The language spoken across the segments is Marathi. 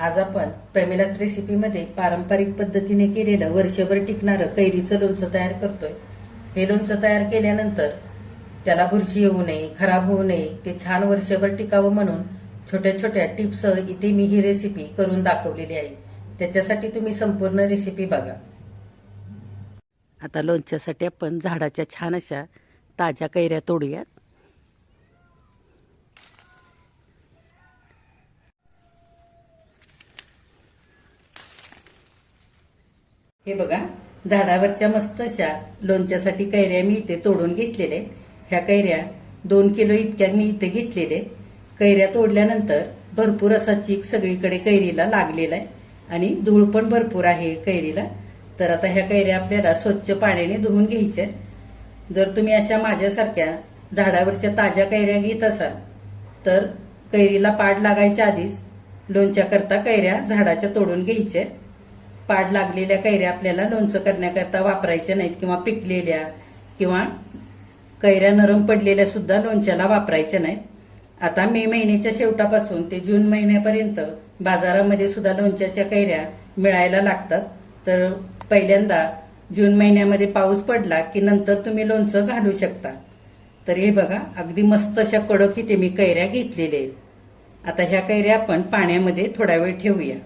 आज आपण प्रमिलास रेसिपीमध्ये पारंपरिक पद्धतीने केलेलं वर्षभर टिकणारं कैरीचं लोणचं तयार करतोय। हे लोणचं तयार केल्यानंतर त्याला बुरशी येऊ नये, खराब होऊ नये, ते छान वर्षभर टिकावं म्हणून छोट्या छोट्या टिप्ससह इथे मी ही रेसिपी करून दाखवलेली आहे। त्याच्यासाठी तुम्ही संपूर्ण रेसिपी बघा। आता लोणच्यासाठी आपण झाडाच्या छान अशा ताज्या कैऱ्या तोडूयात। हे बघा, झाडावरच्या मस्त अशा लोणच्यासाठी कैऱ्या मी इथे तोडून घेतलेल्या आहेत। ह्या कैऱ्या 2 किलो इतक्या मी इथे घेतलेल्या आहेत। कैऱ्या तोडल्यानंतर भरपूर असा चीक सगळीकडे कैरीला लागलेला आहे आणि धूळ पण भरपूर आहे कैरीला। तर आता ह्या कैऱ्या आपल्याला स्वच्छ पाण्याने धुवून घ्यायच्या। जर तुम्ही अशा माझ्यासारख्या झाडावरच्या ताज्या कैऱ्या घेत असाल तर कैरीला पाड लागायच्या आधीच लोणच्याकरता कैऱ्या झाडाच्या तोडून घ्यायच्या। पाड लागलेल्या कैऱ्या आपल्याला लोणचं करण्याकरता वापरायच्या नाहीत किंवा पिकलेल्या किंवा कैऱ्या नरम पडलेल्या सुद्धा लोणच्याला वापरायच्या नाहीत। आता मे महिन्याच्या शेवटापासून ते जून महिन्यापर्यंत बाजारामध्ये सुद्धा लोणच्याच्या कैऱ्या मिळायला लागतात। तर पहिल्यांदा जून महिन्यामध्ये पाऊस पडला की नंतर तुम्ही लोणचं घालू शकता। तर हे बघा, अगदी मस्त अशा कडक इथे मी कैऱ्या घेतलेल्या आहेत। आता ह्या कैऱ्या आपण पाण्यामध्ये थोडा वेळ ठेवूया।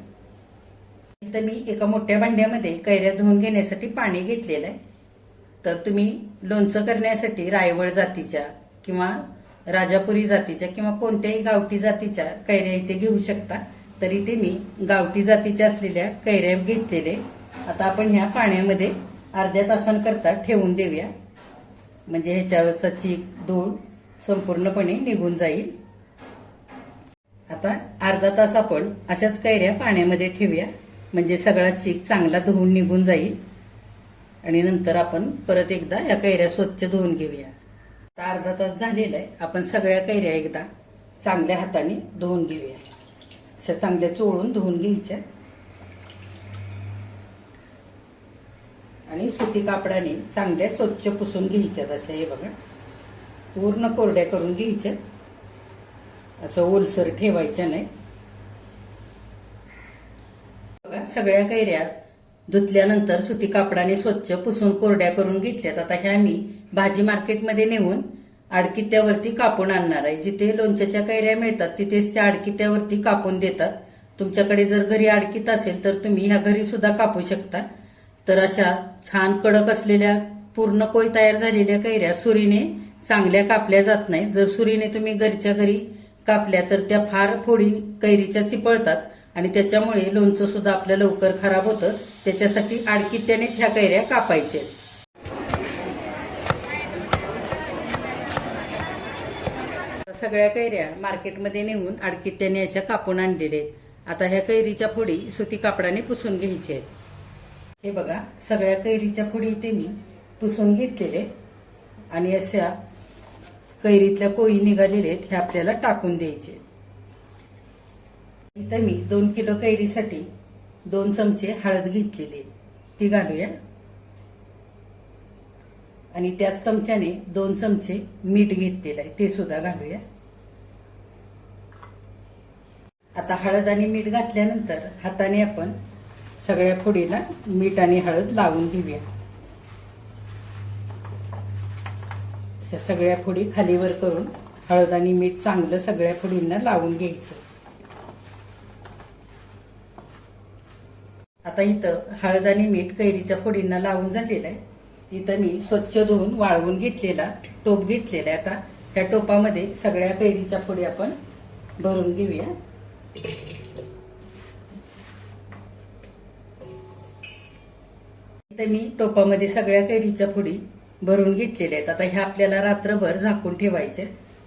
इथं मी एका मोठ्या भांड्यामध्ये कैऱ्या धुवून घेण्यासाठी पाणी घेतलेलं आहे। तर तुम्ही लोणचं करण्यासाठी रायवळ जातीच्या किंवा राजापुरी जातीच्या किंवा कोणत्याही गावठी जातीच्या कैऱ्या इथे घेऊ शकता। तर इथे मी गावठी जातीच्या असलेल्या कैऱ्या घेतलेले। आता आपण ह्या पाण्यामध्ये अर्ध्या तासांकरता ठेवून देऊया, म्हणजे ह्याच्यावरचा चीक धूळ संपूर्णपणे निघून जाईल। आता अर्धा तास आपण अशाच कैऱ्या पाण्यामध्ये ठेवूया, म्हणजे सगळा चीक चांगला धुवून निघून जाईल आणि नंतर आपण परत एकदा या कैऱ्या स्वच्छ धुवून घेऊया। आता अर्धा तास झालेला आहे। आपण सगळ्या कैऱ्या एकदा चांगल्या हाताने धुवून घेऊया। अशा चांगल्या चोळून धुवून घ्यायच्या आणि सुती कापडाने चांगल्या स्वच्छ पुसून घ्यायच्या। अशा हे बघा, पूर्ण कोरड्या करून घ्यायच्या, असं ओलसर ठेवायच्या नाही। बघा, सगळ्या कैऱ्या धुतल्यानंतर सुती कापडाने स्वच्छ पुसून कोरड्या करून घेतल्यात। आता ह्या मी भाजी मार्केटमध्ये नेऊन आडकित्त्यावरती कापून आणणार आहे। जिथे लोणच्याच्या कैऱ्या मिळतात तिथेच त्या आडकित्त्यावरती कापून देतात। तुमच्याकडे जर घरी आडकित असेल तर तुम्ही ह्या घरी सुद्धा कापू शकता। तर अशा छान कडक असलेल्या पूर्ण कोय तयार झालेल्या कैऱ्या सुरीने चांगल्या कापल्या जात नाहीत। जर सुरीने तुम्ही घरच्या घरी कापल्या तर त्या फार फोडी कैरीच्या चिपळतात आणि त्याच्यामुळे लोणचं सुद्धा आपलं लवकर खराब होतं। त्याच्यासाठी आडकित्त्यानेच ह्या कैऱ्या कापायच्या। सगळ्या कैऱ्या मार्केटमध्ये नेऊन आडकित्त्याने अशा कापून आणलेल्या आहेत। आता ह्या कैरीच्या फोडी सुती कापडाने पुसून घ्यायच्या आहेत। हे बघा, सगळ्या कैरीच्या फोडी इथे मी पुसून घेतलेले आणि अशा कैरीतल्या कोई निघालेल्या आहेत ह्या आपल्याला टाकून द्यायचे। इथं मी 2 किलो कैरीसाठी 2 चमचे हळद घेतलेली, ती घालूया आणि त्याच चमच्याने 2 चमचे मीठ घेतलेलं आहे, ते सुद्धा घालूया। आता हळद आणि मीठ घातल्यानंतर हाताने आपण सगळ्या फोडीला मीठ आणि हळद लावून घेऊया। अशा सगळ्या फोडी खालीवर करून हळद आणि मीठ चांगलं सगळ्या फोडींना लावून घ्यायचं। आता इथं हळद आणि मीठ कैरीच्या फोडींना लावून झालेलं आहे। इथं मी स्वच्छ धुवून वाळवून घेतलेला टोप घेतलेला आहे। आता त्या टोपामध्ये सगळ्या कैरीच्या फोडी आपण भरून घेऊया। इथं मी टोपामध्ये सगळ्या कैरीच्या फोडी भरून घेतलेल्या आहेत। आता ह्या आपल्याला रात्रभर झाकून ठेवायच्या।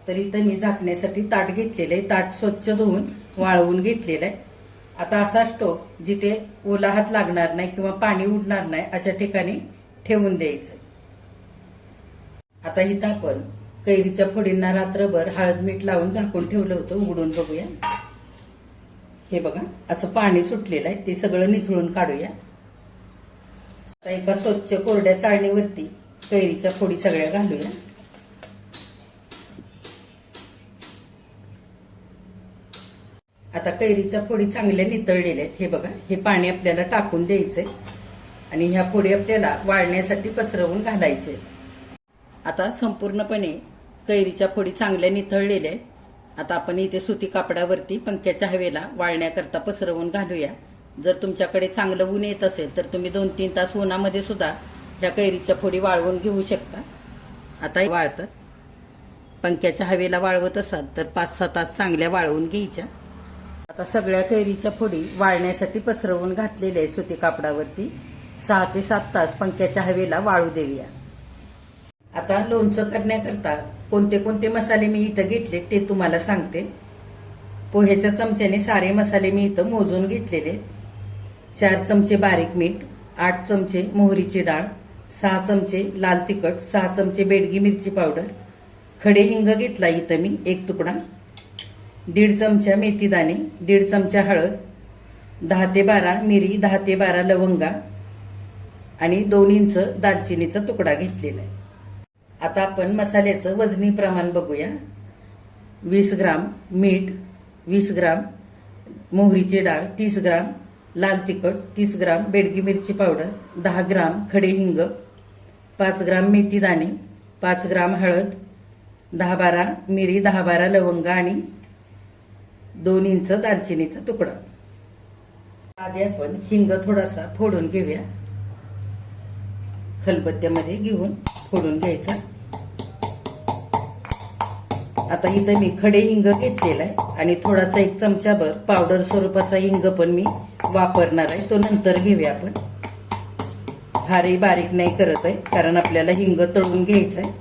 तर इथं मी झाकण्यासाठी ताट घेतलेलं आहे, ताट स्वच्छ धुवून वाळवून घेतलेलं आहे। आता असा टोप जिथे ओला हात लागणार नाही किंवा पाणी उडणार नाही अशा ठिकाणी ठेवून द्यायचं। आता इथं आपण कैरीच्या फोडींना रात्रभर हळद मीठ लावून झाकून ठेवलं होतं, उघडून बघूया। हे बघा, असं पाणी सुटलेलं आहे, ते सगळं निथळून काढूया। आता एका स्वच्छ कोरड्या चाळणीवरती कैरीच्या फोडी सगळ्या घालूया। आता आता कैरीच्या फोडी चांगल्या नितळलेल्या आहेत. हे बघा, हे पाणी आपल्याला टाकून द्यायचंय आणि ह्या फोडी आपल्याला वाळण्यासाठी पसरवून घालायचे. आता संपूर्णपणे कैरीच्या फोडी चांगल्या नितळलेल्या आहेत. आता आपण इथे सुती कापडावरती पंख्याच्या हवेला वाळण्याकरता पसरवून घालूया. जर तुमच्याकडे चांगलं ऊन येत असेल तर तुम्ही 2-3 तास उन्हामध्ये सुद्धा ह्या कैरीच्या फोडी वाळवून घेऊ शकता. आता वाळतात. पंख्याच्या हवेला वाळवत असाल तर 5-6 तास चांगल्या वाळवून घ्यायच्या. आता सगळ्या कैरीच्या फोडी वाळण्यासाठी पसरवून घातलेल्या आहे सुती कापडावरती. 6 ते 7 तास पंख्याच्या हवेला वाळू देऊया. आता लोणचं करण्याकरता कोणते कोणते मसाले मी इथं घेतले ते तुम्हाला सांगते. पोह्याच्या चमच्याने सारे मसाले मी इथं मोजून घेतलेले. 4 चमचे बारीक मीठ, 8 चमचे मोहरीची डाळ, 6 चमचे लाल तिखट, 6 चमचे बेडगी मिरची पावडर, खडे हिंग घेतला इथं मी 1 तुकडा, 1.5 चमचा मेथी दाणे, 1.5 चमचा हळद, 10 ते 12 मिरी, 10 ते 12 लवंगा आणि 2 इंच दालचिनीचा तुकडा घेतलेला आहे. आता आपण मसाल्याचं वजनी प्रमाण बघूया. 20 ग्राम मीठ, 20 ग्राम मोहरीची डाळ, 30 ग्राम लाल तिखट, 30 ग्राम बेडगी मिरची पावडर, 10 ग्राम खडे हिंग, 5 ग्राम मेथी दाणे, 5 ग्राम हळद, 10-12 मिरी, 10-12 लवंगा आणि 2 इंच दालचिनीचा तुकडा. आधी आपण हिंग थोडासा फोडून घेऊया. खलबत्त्यामध्ये घेऊन फोडून घ्यायचा. आता इथं मी खडे हिंग घेतलेला आहे आणि थोडासा 1 चमचाभर पावडर स्वरूपाचा हिंग पण मी वापरणार आहे. तो नंतर घेऊया आपण. फारही बारीक नाही करत आहे कारण आपल्याला हिंग तळून घ्यायचा आहे.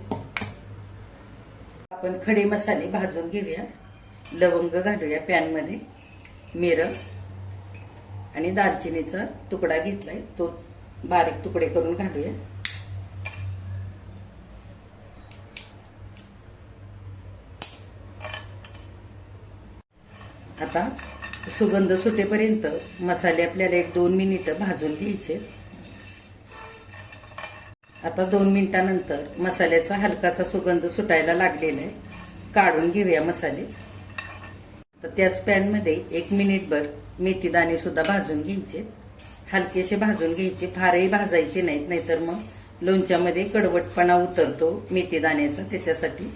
आपण खडे मसाले भाजून घेऊया. लवंग घालूया पॅनमध्ये, मिरं आणि दालचिनीचा तुकडा घेतलाय तो बारीक तुकडे करून घालूया. आता सुगंध सुटेपर्यंत मसाले आपल्याला 1-2 मिनिटं भाजून घ्यायचे. आता 2 मिनिटांनंतर मसाल्याचा हलकासा सुगंध सुटायला लागलेला आहे. काढून घेऊया मसाले. तर त्याच पॅनमध्ये 1 मिनिटभर मेथी दाणे सुद्धा भाजून घ्यायचे. हलकेसे भाजून घ्यायचे, फारही भाजायचे नाहीत, नाहीतर मग लोणच्यामध्ये कडवटपणा उतरतो मेथी दाण्याचा. त्याच्यासाठी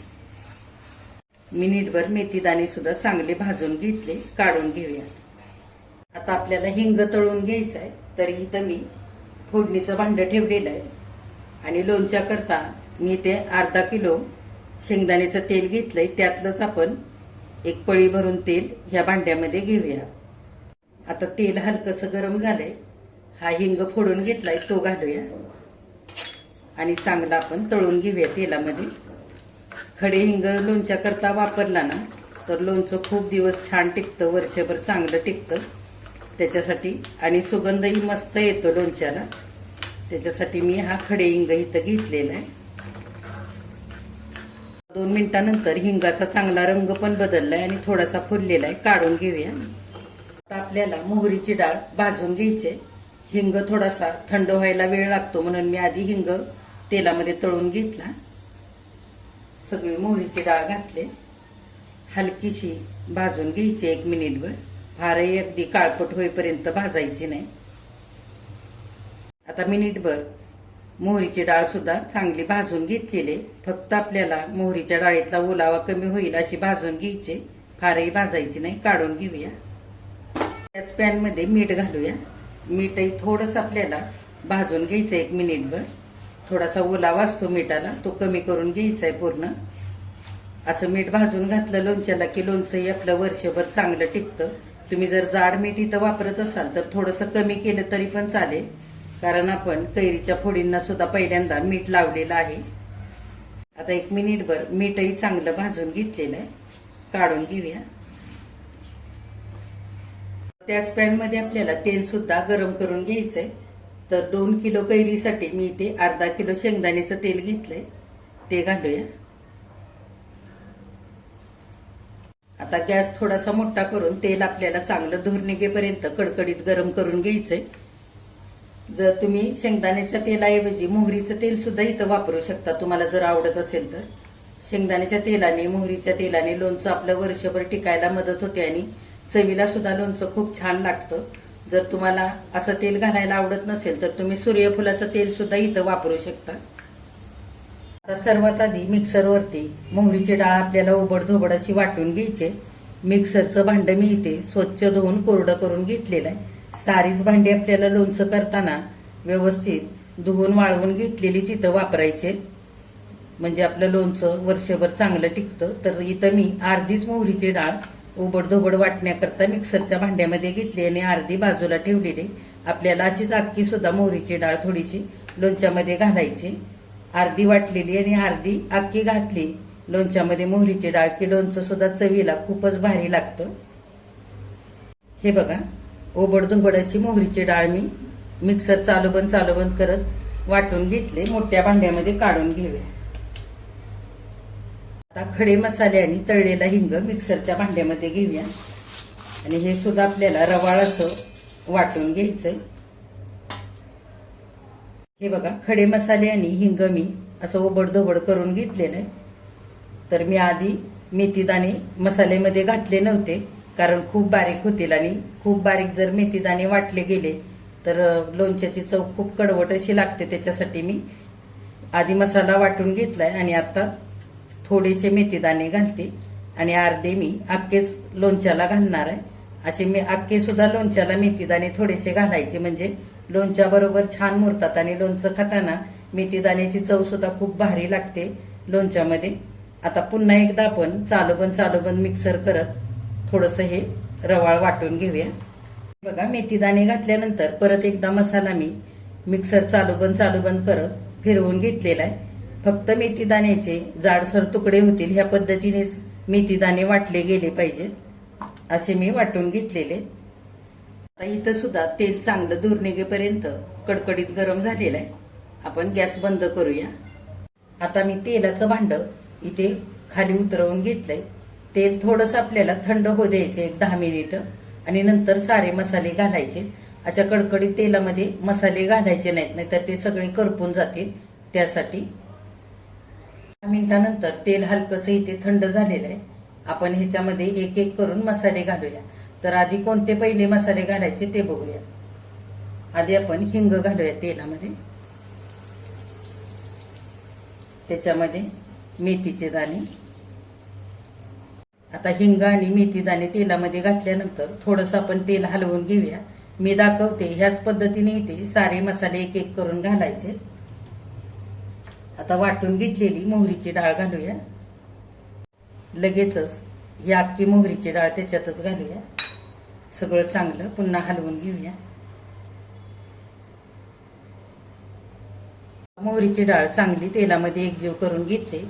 मिनिटभर मेथी दाणे सुद्धा चांगले भाजून घेतले. काढून घेऊया. आता आपल्याला हिंग तळून घ्यायचा आहे. तर इथं मी फोडणीचं भांडं ठेवलेलं आहे आणि लोणच्या करता मी ते अर्धा किलो शेंगदाण्याचं तेल घेतलंय. त्यातलंच आपण 1 पळी भरून तेल ह्या भांड्यामध्ये घेऊया. आता तेल हलकसं गरम झालंय. हा हिंग फोडून घेतलाय तो घालूया आणि चांगला आपण तळून घेऊया तेलामध्ये. खडे हिंग लोणच्या करता वापरला ना तर लोणचं खूप दिवस छान टिकतं, वर्षभर चांगलं टिकतं त्याच्यासाठी. आणि सुगंधही मस्त येतो लोणच्याला. त्याच्यासाठी मी हा खडे हिंग इथं घेतलेला आहे. 2 मिनिटांनंतर हिंगाचा चांगला रंग पण बदललाय आणि थोडासा फुललेला आहे. काढून घेऊया. आता आपल्याला मोहरीची डाळ भाजून घ्यायची. हिंग थोडासा थंड व्हायला वेळ लागतो म्हणून मी आधी हिंग तेलामध्ये तळून घेतला. सगळी मोहरीची डाळ घातले. हलकीशी भाजून घ्यायची 1 मिनिटभर. फारही अगदी काळपट होईपर्यंत भाजायची नाही. आता मिनिटभर मोहरीची डाळ सुद्धा चांगली भाजून घेतलेली. फक्त आपल्याला मोहरीच्या डाळीतला ओलावा कमी होईल अशी भाजून घ्यायची, फारही भाजायची नाही. काढून घेऊया. त्याच पॅनमध्ये मीठ घालूया. मीठही थोडंसं आपल्याला भाजून घ्यायचं 1 मिनिटभर. थोडासा ओलावा असतो मिठाला, तो कमी करून घ्यायचा आहे पूर्ण. असं मीठ भाजून घातलं लोणच्याला की लोणचंही आपलं वर्षभर चांगलं टिकतं. तुम्ही जर जाड मीठ इथं वापरत असाल तर थोडंसं कमी केलं तरी पण चालेल, कारण आपण कैरीच्या फोडींना सुद्धा पहिल्यांदा मीठ लावलेलं आहे. आता 1 मिनिटभर मीठही चांगलं भाजून घेतलेलं आहे. काढून घेऊया. त्याच पॅनमध्ये आपल्याला तेल सुद्धा गरम करून घ्यायचंय. तर 2 किलो कैरीसाठी मी इथे अर्धा किलो शेंगदाण्याचं तेल घेतलंय, ते घालूया. आता गॅस थोडासा मोठा करून तेल आपल्याला चांगलं धूर निघेपर्यंत कडकडीत गरम करून घ्यायचंय. जर तुम्ही शेंगदाण्याच्या तेलाऐवजी मोहरीचं तेल सुद्धा इथं वापरू शकता, तुम्हाला जर आवडत असेल तर. शेंगदाण्याच्या तेलाने, मोहरीच्या तेलाने लोणचं आपलं वर्षभर टिकायला मदत होते आणि चवीला सुद्धा लोणचं खूप छान लागतं. जर तुम्हाला असं तेल घालायला आवडत नसेल तर तुम्ही सूर्यफुलाचं तेल सुद्धा इथं वापरू शकता. आता सर्वात आधी मिक्सरवरती मोहरीची डाळ आपल्याला ओबडधोबड अशी वाटून घ्यायची. मिक्सरचं भांडं मी इथे स्वच्छ धुवून कोरडं करून घेतलेलं आहे. सारीच भांडी आपल्याला लोणचं करताना व्यवस्थित धुवून वाळवून घेतलेलीच इथं वापरायचे, म्हणजे आपलं लोणचं वर्षभर चांगलं टिकतं. तर इथं मी अर्धीच मोहरीची डाळ ओबडधोबड वाटण्याकरता मिक्सरच्या भांड्यामध्ये घेतली आणि अर्धी बाजूला ठेवलेली. आपल्याला अशीच अख्खी सुद्धा मोहरीची डाळ थोडीशी लोणच्यामध्ये घालायची. अर्धी वाटलेली आणि अर्धी अख्खी घातली लोणच्यामध्ये मोहरीची डाळ की लोणचं सुद्धा चवीला खूपच भारी लागतं. हे बघा, ओबडधोबड अशी मोहरीची डाळ मी मिक्सर चालू बंद करत वाटून घेतले. मोठ्या भांड्यामध्ये काढून घेऊया. आता खडे मसाले आणि तळलेला हिंग मिक्सरच्या भांड्यामध्ये घेऊया आणि हे सुद्धा आपल्याला रवाळ असं वाटून घ्यायचंय. हे बघा, खडे मसाले आणि हिंग मी असं ओबडधोबड करून घेतलेलं आहे. तर मी आधी मेथीदाणे मसाल्यामध्ये घातले नव्हते, कारण खूप बारीक होतील आणि खूप बारीक जर मेथीदाणे वाटले गेले तर लोणच्याची चव खूप कडवट अशी लागते. त्याच्यासाठी मी आधी मसाला वाटून घेतलाय आणि आता थोडेसे मेथीदाणे घालते आणि अर्धे मी अख्खेच लोणच्याला घालणार आहे. असे मी अख्खे सुद्धा लोणच्याला मेथीदाणे थोडेसे घालायचे, म्हणजे लोणच्या बरोबर छान मुरतात आणि लोणचं खाताना मेथीदाण्याची चव सुद्धा खूप भारी लागते लोणच्यामध्ये. आता पुन्हा एकदा आपण चालू बंद मिक्सर करत थोडंसं हे रवाळ वाटून घेऊया. बघा, मेथीदाणे घातल्यानंतर परत एकदा मसाला मी मिक्सर चालू बंद करत फिरवून घेतलेला आहे. फक्त मेथीदाण्याचे जाडसर तुकडे होतील ह्या पद्धतीनेच मेथीदाणे वाटले गेले पाहिजेत, असे मी वाटून घेतलेले. आता इथं सुद्धा तेल चांगलं दूर निघेपर्यंत कडकडीत गरम झालेलं आहे. आपण गॅस बंद करूया. आता मी तेलाचं भांड इथे खाली उतरवून घेतलंय. तेल थोडंसं आपल्याला थंड होऊ द्यायचे 1-10 मिनिटं आणि नंतर सारे मसाले घालायचे. अशा कडकडीत तेलामध्ये मसाले घालायचे नाहीत, नाहीतर ते सगळे करपून जातील. त्यासाठी 10 मिनिटानंतर तेल हलकंसं इथे थंड झालेलं आहे. आपण ह्याच्यामध्ये एक एक करून मसाले घालूया. तर आधी कोणते पहिले मसाले घालायचे ते बघूया. आधी आपण हिंग घालूया तेलामध्ये. त्याच्यामध्ये मेथीचे दाणे. आता हिंग आणि मेथी दाणे तेलामध्ये घातल्यानंतर थोडंसं आपण तेल हलवून घेऊया. मी दाखवते ह्याच पद्धतीने इथे सारे मसाले एक एक करून घालायचे. आता वाटून घेतलेली मोहरीची डाळ घालूया. लगेचच ही अख्खी मोहरीची डाळ त्याच्यातच घालूया. सगळं चांगलं पुन्हा हलवून घेऊया. मोहरीची डाळ चांगली तेलामध्ये एकजीव करून घेतली.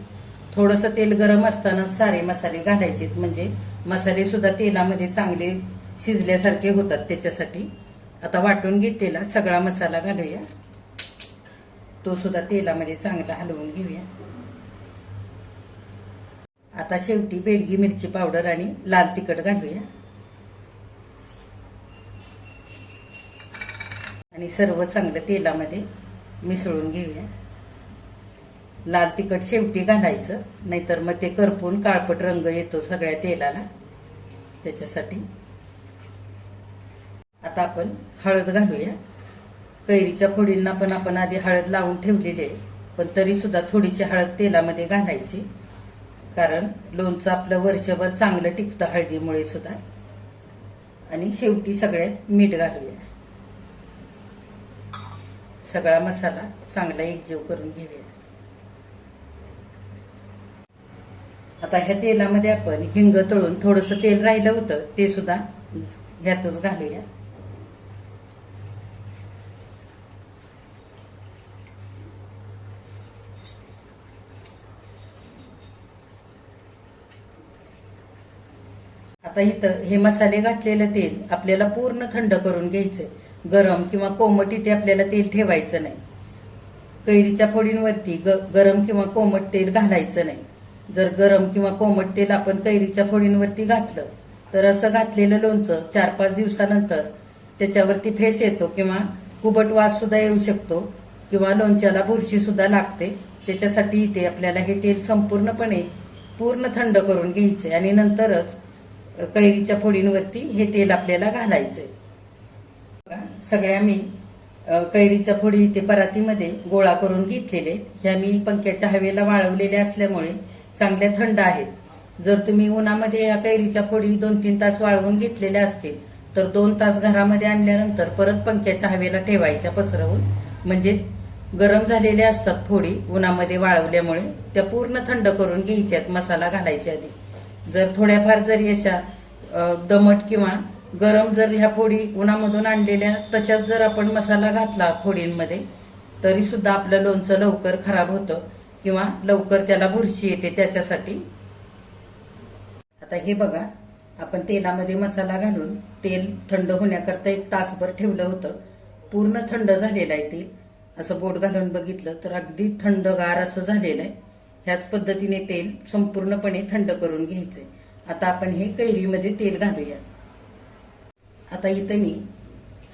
थोडंसं तेल गरम असताना सारे मसाले घालायचे, म्हणजे मसाले सुद्धा तेलामध्ये चांगले शिजल्यासारखे होतात. त्याच्यासाठी आता वाटून घेतलेला सगळा मसाला घालूया. तो सुद्धा तेलामध्ये चांगला हलवून घेऊया. आता शेवटी बेडगी मिरची पावडर आणि लाल तिखट घालूया आणि सर्व चांगलं तेलामध्ये मिसळून घेऊया. लाल तिखट शेवटी घालायचं, नाहीतर मग ते करपून काळपट रंग येतो सगळ्या तेलाला. त्याच्यासाठी आता आपण हळद घालूया. कैरीच्या फोडींना पण आपण आधी हळद लावून ठेवलेली आहे, पण तरी सुद्धा थोडीशी हळद तेलामध्ये घालायची, कारण लोणचं आपलं वर्षभर चांगलं टिकतं हळदीमुळे सुद्धा. आणि शेवटी सगळ्यात मीठ घालूया. सगळा मसाला चांगला एकजीव करून घेऊया. आता ह्या तेलामध्ये आपण हिंग तळून थोडंसं तेल राहिलं होतं ते सुद्धा ह्यातच घालूया. आता इथं हे मसाले घातलेलं तेल आपल्याला पूर्ण थंड करून घ्यायचंय. गरम किंवा कोमट इथे आपल्याला तेल ठेवायचं नाही. कैरीच्या फोडींवरती गरम किंवा कोमट तेल घालायचं नाही. जर गरम किंवा कोमट तेल आपण कैरीच्या फोडींवरती घातलं तर असं घातलेलं लोणचं 4-5 दिवसानंतर त्याच्यावरती फेस येतो किंवा कुबट वास सुद्धा येऊ शकतो किंवा लोणच्याला बुरशी सुद्धा लागते. त्याच्यासाठी इथे आपल्याला हे तेल संपूर्णपणे पूर्ण थंड करून घ्यायचे आणि नंतरच कैरीच्या फोडींवरती हे तेल आपल्याला घालायचंय. सगळ्या मी कैरीच्या फोडी इथे परातीमध्ये गोळा करून घेतलेले. ह्या मी पंख्याच्या हवेला वाळवलेल्या असल्यामुळे चांगल्या थंड आहेत. जर तुम्ही उन्हामध्ये ह्या कैरीच्या फोडी 2-3 तास वाळवून घेतलेल्या असतील तर 2 तास घरामध्ये आणल्यानंतर परत पंख्याच्या हवेला ठेवायच्या पसरवून, म्हणजे गरम झालेल्या असतात फोडी उन्हामध्ये वाळवल्यामुळे, त्या पूर्ण थंड करून घ्यायच्यात मसाला घालायच्या आधी. जर थोड्याफार जरी अशा दमट किंवा गरम जर ह्या फोडी उन्हामधून आणलेल्या तशाच जर आपण मसाला घातला फोडींमध्ये तरी सुद्धा आपलं लोणचं लवकर खराब होतं किंवा लवकर त्याला बुरशी येते. त्याच्यासाठी आता हे बघा, आपण तेलामध्ये मसाला घालून तेल थंड होण्याकरता 1 तासभर ठेवलं होतं. पूर्ण थंड झालेलं आहे तेल. असं बोट घालून बघितलं तर अगदी थंडगार असं झालेलं आहे. ह्याच पद्धतीने तेल संपूर्णपणे थंड करून घ्यायचंय. आता आपण हे कैरीमध्ये तेल घालूया. आता इथं मी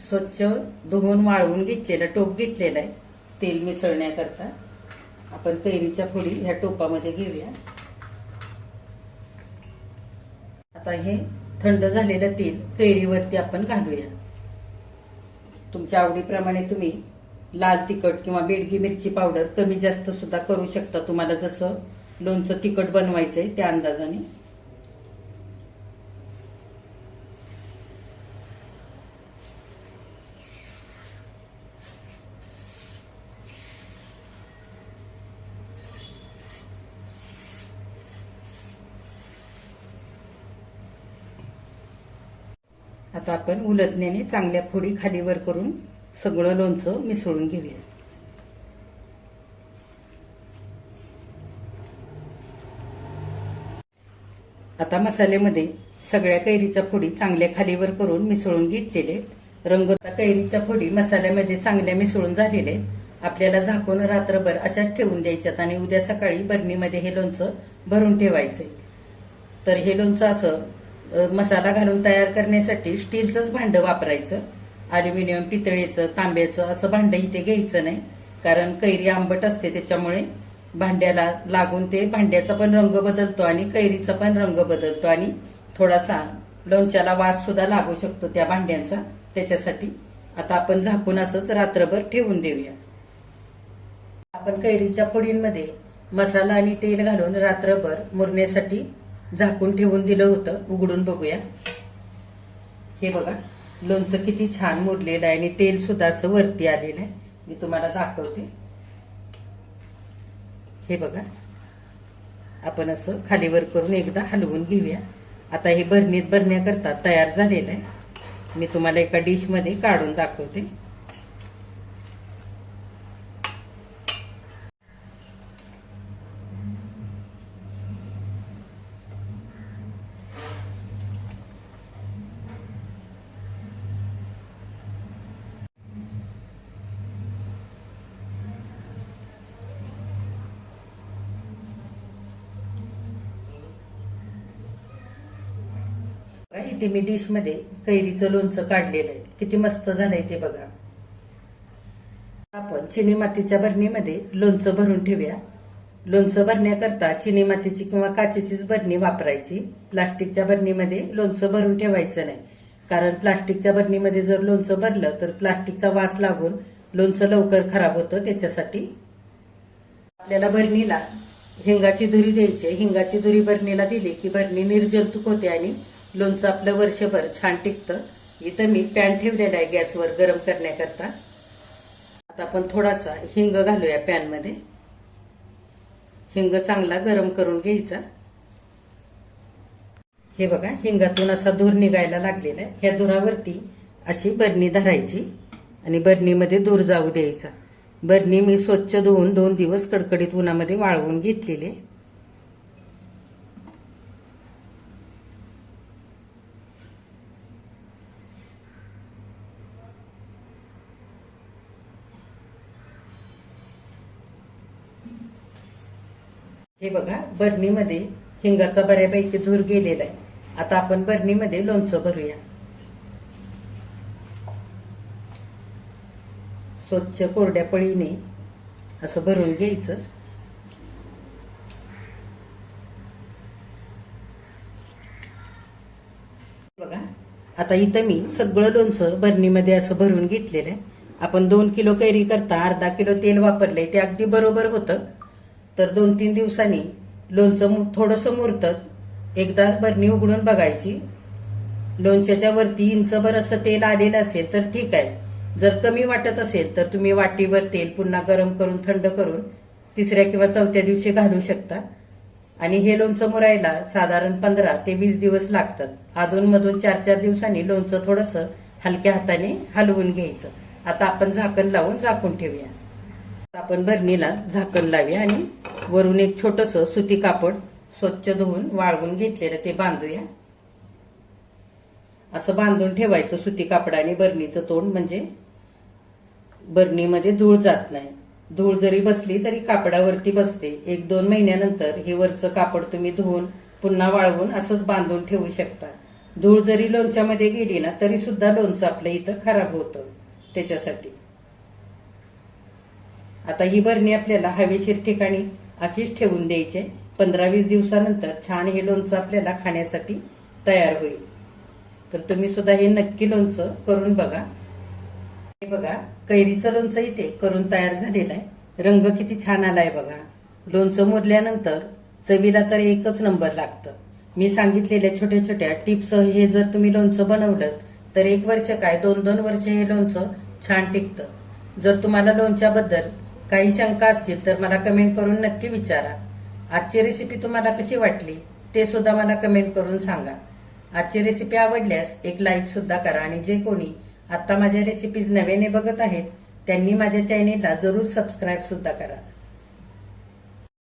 स्वच्छ धुवून वाळवून घेतलेला टोप घेतलेला आहे तेल मिसळण्याकरता. आपण कैरीच्या फोडी ह्या टोपामध्ये घेऊया. आता हे थंड झालेलं तेल कैरीवरती आपण घालूया. तुमच्या आवडीप्रमाणे तुम्ही लाल तिखट किंवा बेडगी मिरची पावडर कमी जास्त सुद्धा करू शकता. तुम्हाला जसं लोणचं तिखट बनवायचंय त्या अंदाजाने. आता आपण उलटण्याने चांगल्या फोडी खालीवर करून सगळं लोणचं मिसळून घेऊया. आता मसाल्यामध्ये सगळ्या कैरीच्या फोडी चांगल्या खालीवर करून मिसळून घेतलेले. रंग कैरीच्या फोडी मसाल्यामध्ये चांगल्या मिसळून झालेले. आपल्याला झाकून रात्रभर अशाच ठेवून द्यायच्यात आणि उद्या सकाळी बरणीमध्ये हे लोणचं भरून ठेवायचंय. तर हे लोणचं असं मसाला घालून तयार करण्यासाठी स्टीलचंच भांडं वापरायचं. अल्युमिनियम, पितळेचं, तांब्याचं असं भांडं इथे घ्यायचं नाही, कारण कैरी आंबट असते त्याच्यामुळे भांड्याला लागून ते भांड्याचा पण रंग बदलतो आणि कैरीचा पण रंग बदलतो आणि थोडासा लोणच्याला वास सुद्धा लागू शकतो त्या भांड्यांचा. त्याच्यासाठी आता आपण झाकून असंच रात्रभर ठेवून देऊया. आपण कैरीच्या फोडींमध्ये मसाला आणि तेल घालून रात्रभर मुरण्यासाठी झाकून ठेवून दिलं होतं. उघडून बघूया. हे बघा, लोणचं किती छान मुरलेलं आहे आणि तेल सुद्धा असं वरती आलेलं आहे. मी तुम्हाला दाखवते. हे बघा, आपण असं खालीवर करून एकदा हलवून घेऊया. आता हे बरणीत भरण्याकरता तयार झालेलं आहे. मी तुम्हाला एका डिश मध्ये काढून दाखवते. इथे मी डिश मध्ये कैरीचं लोणचं काढलेलं आहे. किती मस्त झालंय ते बघा. आपण चिनी मातीच्या बरणीमध्ये लोणचं भरून ठेवूया. लोणचं भरण्याकरता चिनी मातीची किंवा काचेचीच बरणी वापरायची. प्लास्टिकच्या बरणीमध्ये लोणचं भरून ठेवायचं नाही, कारण प्लास्टिकच्या बरणीमध्ये जर लोणचं भरलं तर प्लास्टिकचा वास लागून लोणचं लवकर खराब होतं. त्याच्यासाठी आपल्याला बरणीला हिंगाची धुरी द्यायची. हिंगाची धुरी बरणीला दिली की बरणी निर्जंतुक होते आणि लोणचं आपलं वर्षभर छान टिकतं. इथं मी पॅन ठेवलेला आहे गॅसवर गरम करण्याकरता. आता आपण थोडासा हिंग घालूया पॅन मध्ये. हिंग चांगला गरम करून घ्यायचा. हे बघा, हिंगातून असा धूर निघायला लागलेला आहे. ह्या धुरावरती अशी बरणी धरायची आणि बरणीमध्ये धूर जाऊ द्यायचा. बरणी मी स्वच्छ धुवून 2 दिवस कडकडीत उन्हामध्ये वाळवून घेतलेले. हे बघा, बरणीमध्ये हिंगाचा बऱ्यापैकी धूर गेलेला आहे. आता आपण बरणीमध्ये लोणचं भरूया. स्वच्छ कोरड्या पळीने असं भरून घ्यायचं. आता इथं मी सगळं लोणचं बरणीमध्ये असं भरून घेतलेलं आहे. आपण 2 किलो कैरी करता अर्धा किलो तेल वापरले ते अगदी बरोबर होतं. तर 2-3 दिवसांनी लोणचं थोडंसं मुरतं. एकदा बरणी उघडून बघायची. लोणच्याच्या वरती इंचभर असं तेल आलेलं असेल तर ठीक आहे. जर कमी वाटत असेल तर तुम्ही वाटीभर तेल पुन्हा गरम करून थंड करून 3ऱ्या किंवा 4थ्या दिवशी घालू शकता. आणि हे लोणचं मुरायला साधारण 15 ते 20 दिवस लागतात. अधूनमधून 4-4 दिवसांनी लोणचं थोडंसं हलक्या हाताने हलवून घ्यायचं. आता आपण झाकण लावून झाकून ठेवूया. आपण बरणीला झाकण लावूया आणि वरून एक छोटंसं सुती कापड स्वच्छ धुवून वाळवून घेतलेलं ते बांधूया. असं बांधून ठेवायचं सुती कापडाने बरणीचं तोंड, म्हणजे बरणीमध्ये धूळ जात नाही. धूळ जरी बसली तरी कापडावरती बसते. 1-2 महिन्यानंतर हे वरचं कापड तुम्ही धुवून पुन्हा वाळवून असंच बांधून ठेवू शकता. धूळ जरी लोणच्यामध्ये गेली ना तरी सुद्धा लोणचं आपलं इथं खराब होतं. त्याच्यासाठी आता ही बरणी आपल्याला हवेशीर ठिकाणी अशीच ठेवून द्यायची. 15-20 दिवसानंतर छान हे लोणचं आपल्याला खाण्यासाठी तयार होईल. तर तुम्ही सुद्धा हे नक्की लोणचं करून बघा. हे बघा, कैरीचं लोणचं इथे करून तयार झालेलं आहे. रंग किती छान आलाय बघा. लोणचं मुरल्यानंतर चवीला तर एकच नंबर लागतं. मी सांगितलेल्या छोट्या छोट्या टिप्स हे जर तुम्ही लोणचं बनवलं तर 1 वर्ष काय 2-2 वर्ष हे लोणचं छान टिकतं. जर तुम्हाला लोणच्याबद्दल काही शंका असतील तर मला कमेंट करून नक्की विचारा. आजची रेसिपी तुम्हाला कशी वाटली ते सुद्धा मला कमेंट करून सांगा. आजची रेसिपी आवडल्यास एक लाईक सुद्धा करा. आणि जे कोणी आता माझ्या रेसिपीज नव्याने बघत आहेत त्यांनी माझ्या चॅनेलला जरूर सबस्क्राईब सुद्धा करा.